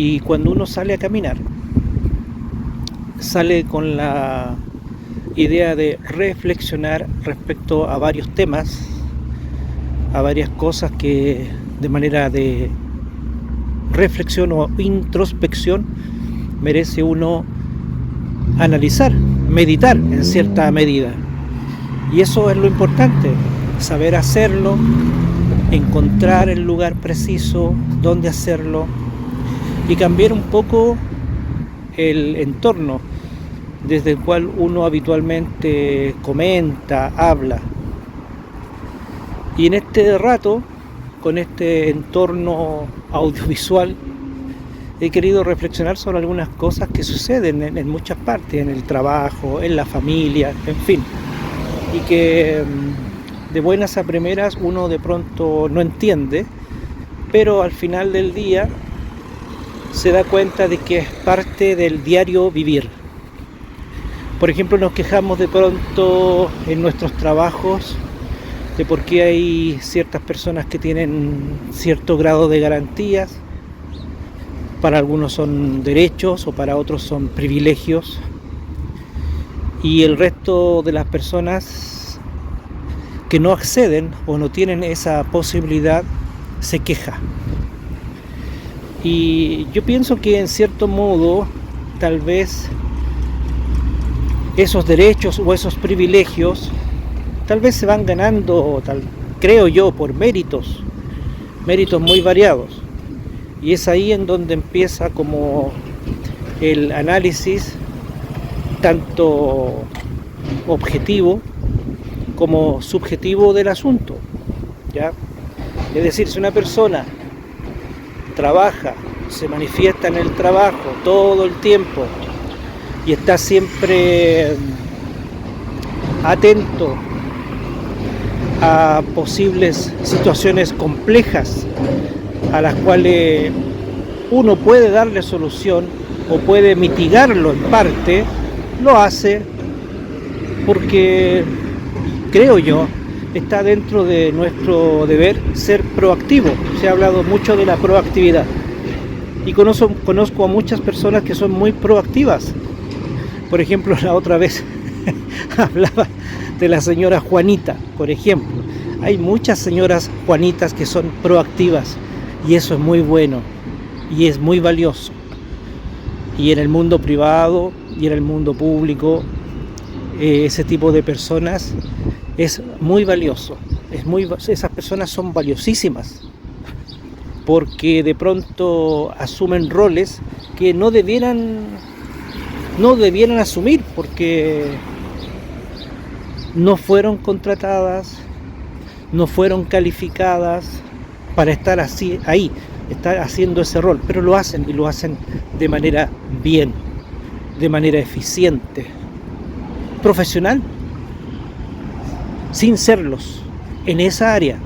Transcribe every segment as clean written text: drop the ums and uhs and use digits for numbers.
Y cuando uno sale a caminar, sale con la idea de reflexionar respecto a varios temas, a varias cosas que de manera de reflexión o introspección merece uno analizar, meditar en cierta medida. Y eso es lo importante, saber hacerlo, encontrar el lugar preciso donde hacerlo y cambiar un poco el entorno desde el cual uno habitualmente comenta, habla. Y en este rato, con este entorno audiovisual, he querido reflexionar sobre algunas cosas que suceden en muchas partes, en el trabajo, en la familia, en fin. Y que de buenas a primeras uno de pronto no entiende, pero al final del día se da cuenta de que es parte del diario vivir. Por ejemplo, nos quejamos de pronto en nuestros trabajos de por qué hay ciertas personas que tienen cierto grado de garantías. Para algunos son derechos o para otros son privilegios. Y el resto de las personas que no acceden o no tienen esa posibilidad se queja. Y yo pienso que en cierto modo tal vez esos derechos o esos privilegios tal vez se van ganando, creo yo, por méritos muy variados. Y es ahí en donde empieza como el análisis tanto objetivo como subjetivo del asunto, ¿ya? Es decir, si una persona trabaja, se manifiesta en el trabajo todo el tiempo y está siempre atento a posibles situaciones complejas a las cuales uno puede darle solución o puede mitigarlo en parte, lo hace porque, creo yo, está dentro de nuestro deber ser proactivo. Se ha hablado mucho de la proactividad y conozco a muchas personas que son muy proactivas. Por ejemplo, la otra vez hablaba de la señora Juanita, por ejemplo. Hay muchas señoras Juanitas que son proactivas y eso es muy bueno y es muy valioso. Y en el mundo privado y en el mundo público, ese tipo de personas es muy valioso. Esas personas son valiosísimas porque de pronto asumen roles que no debieran asumir porque no fueron contratadas, no fueron calificadas para estar ahí, estar haciendo ese rol, pero lo hacen y lo hacen de manera bien, de manera eficiente, profesional, sin serlos en esa área,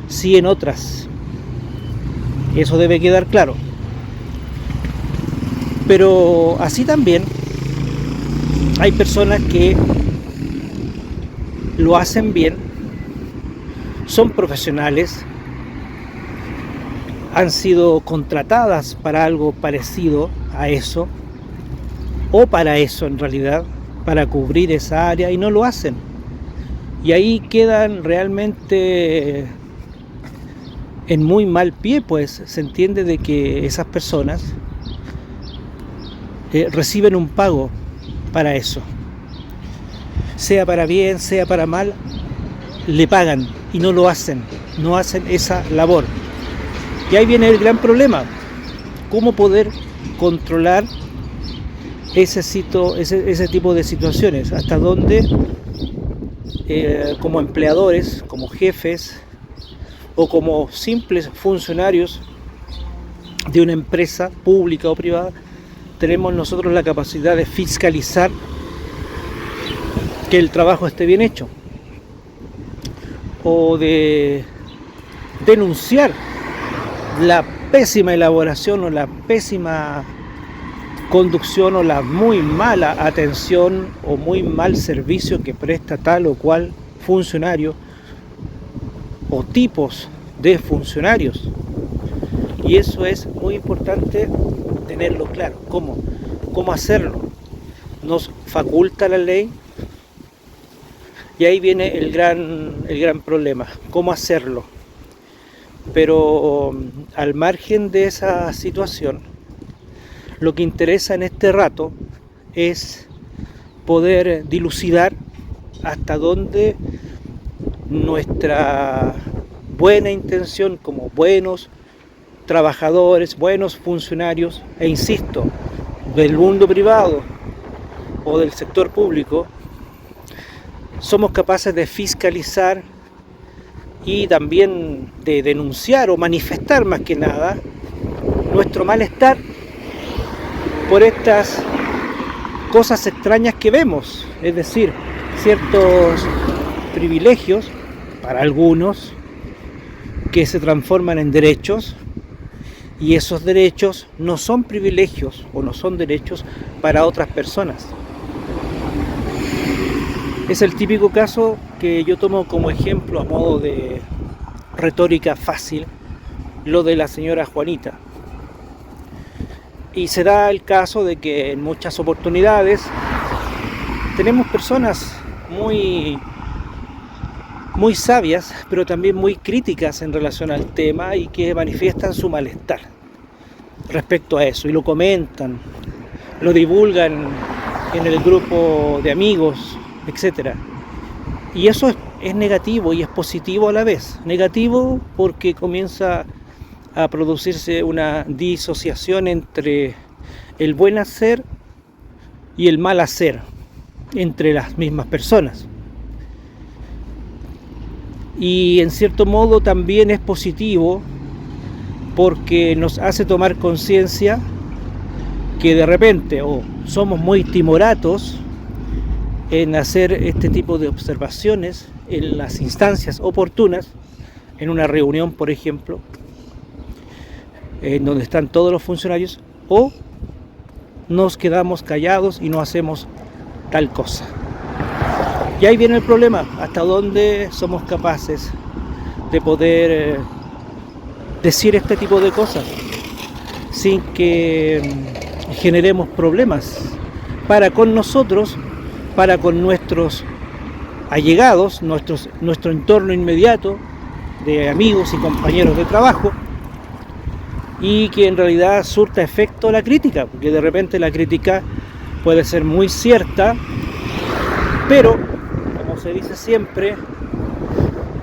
sí en otras. Eso debe quedar claro. Pero así también hay personas que lo hacen bien, son profesionales, han sido contratadas para algo parecido a eso, o para eso en realidad, para cubrir esa área y no lo hacen. Y ahí quedan realmente en muy mal pie, pues se entiende de que esas personas reciben un pago para eso. Sea para bien, sea para mal, le pagan y no lo hacen, no hacen esa labor. Y ahí viene el gran problema, cómo poder controlar ese tipo de situaciones, hasta dónde como empleadores, como jefes o como simples funcionarios de una empresa pública o privada, tenemos nosotros la capacidad de fiscalizar que el trabajo esté bien hecho o de denunciar la pésima elaboración o la pésima conducción o la muy mala atención o muy mal servicio que presta tal o cual funcionario o tipos de funcionarios. Y eso es muy importante tenerlo claro. ¿Cómo hacerlo? Nos faculta la ley y ahí viene el gran problema. ¿Cómo hacerlo? Pero al margen de esa situación, lo que interesa en este rato es poder dilucidar hasta dónde nuestra buena intención como buenos trabajadores, buenos funcionarios, e insisto, del mundo privado o del sector público, somos capaces de fiscalizar y también de denunciar o manifestar más que nada nuestro malestar por estas cosas extrañas que vemos, es decir, ciertos privilegios para algunos que se transforman en derechos, y esos derechos no son privilegios o no son derechos para otras personas. Es el típico caso que yo tomo como ejemplo a modo de retórica fácil, lo de la señora Juanita. Y se da el caso de que en muchas oportunidades tenemos personas muy sabias, pero también muy críticas en relación al tema y que manifiestan su malestar respecto a eso y lo comentan, lo divulgan en el grupo de amigos, etc. Y eso es negativo y es positivo a la vez. Negativo porque comienza a producirse una disociación entre el buen hacer y el mal hacer entre las mismas personas. Y en cierto modo también es positivo porque nos hace tomar conciencia que de repente somos muy timoratos en hacer este tipo de observaciones en las instancias oportunas, en una reunión, por ejemplo, en donde están todos los funcionarios, o nos quedamos callados y no hacemos tal cosa. Y ahí viene el problema, hasta dónde somos capaces de poder decir este tipo de cosas sin que generemos problemas para con nosotros, para con nuestros allegados, nuestro entorno inmediato de amigos y compañeros de trabajo, y que en realidad surta efecto la crítica, porque de repente la crítica puede ser muy cierta, pero como se dice siempre,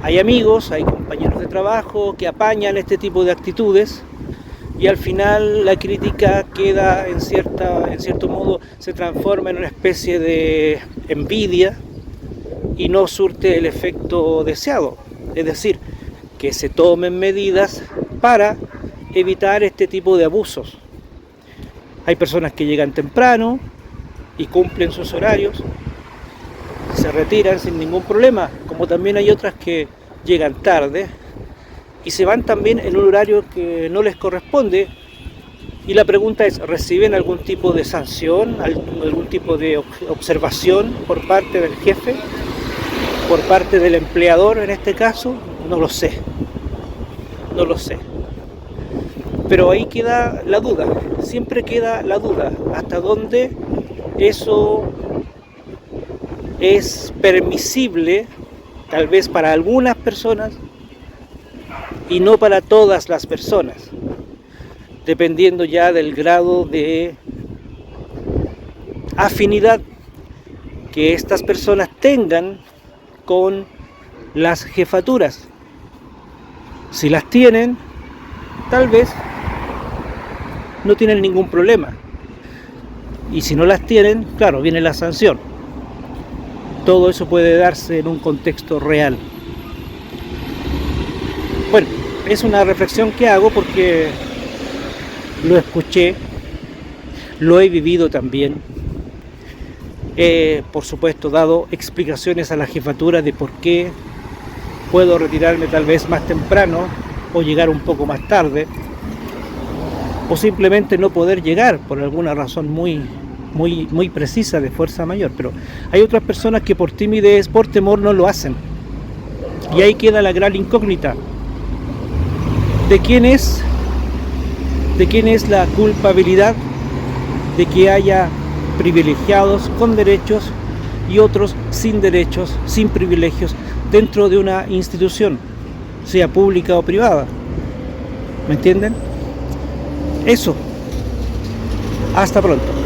hay amigos, hay compañeros de trabajo que apañan este tipo de actitudes y al final la crítica queda en cierto modo, se transforma en una especie de envidia y no surte el efecto deseado, es decir, que se tomen medidas para evitar este tipo de abusos. Hay personas que llegan temprano y cumplen sus horarios, se retiran sin ningún problema, como también hay otras que llegan tarde y se van también en un horario que no les corresponde. Y la pregunta es, ¿reciben algún tipo de sanción, algún tipo de observación por parte del jefe, por parte del empleador en este caso? No lo sé. Pero ahí queda la duda, siempre queda la duda, hasta dónde eso es permisible, tal vez para algunas personas y no para todas las personas, dependiendo ya del grado de afinidad que estas personas tengan con las jefaturas. Si las tienen, tal vez no tienen ningún problema, y si no las tienen, claro, viene la sanción. Todo eso puede darse en un contexto real. Bueno, es una reflexión que hago porque lo escuché, lo he vivido también. He, por supuesto, dado explicaciones a la jefatura de por qué puedo retirarme tal vez más temprano o llegar un poco más tarde, o simplemente no poder llegar por alguna razón muy precisa de fuerza mayor. Pero hay otras personas que por timidez, por temor no lo hacen, y ahí queda la gran incógnita de quién es de quién es la culpabilidad de que haya privilegiados con derechos y otros sin derechos, sin privilegios, dentro de una institución, sea pública o privada. ¿Me entienden? Eso. Hasta pronto.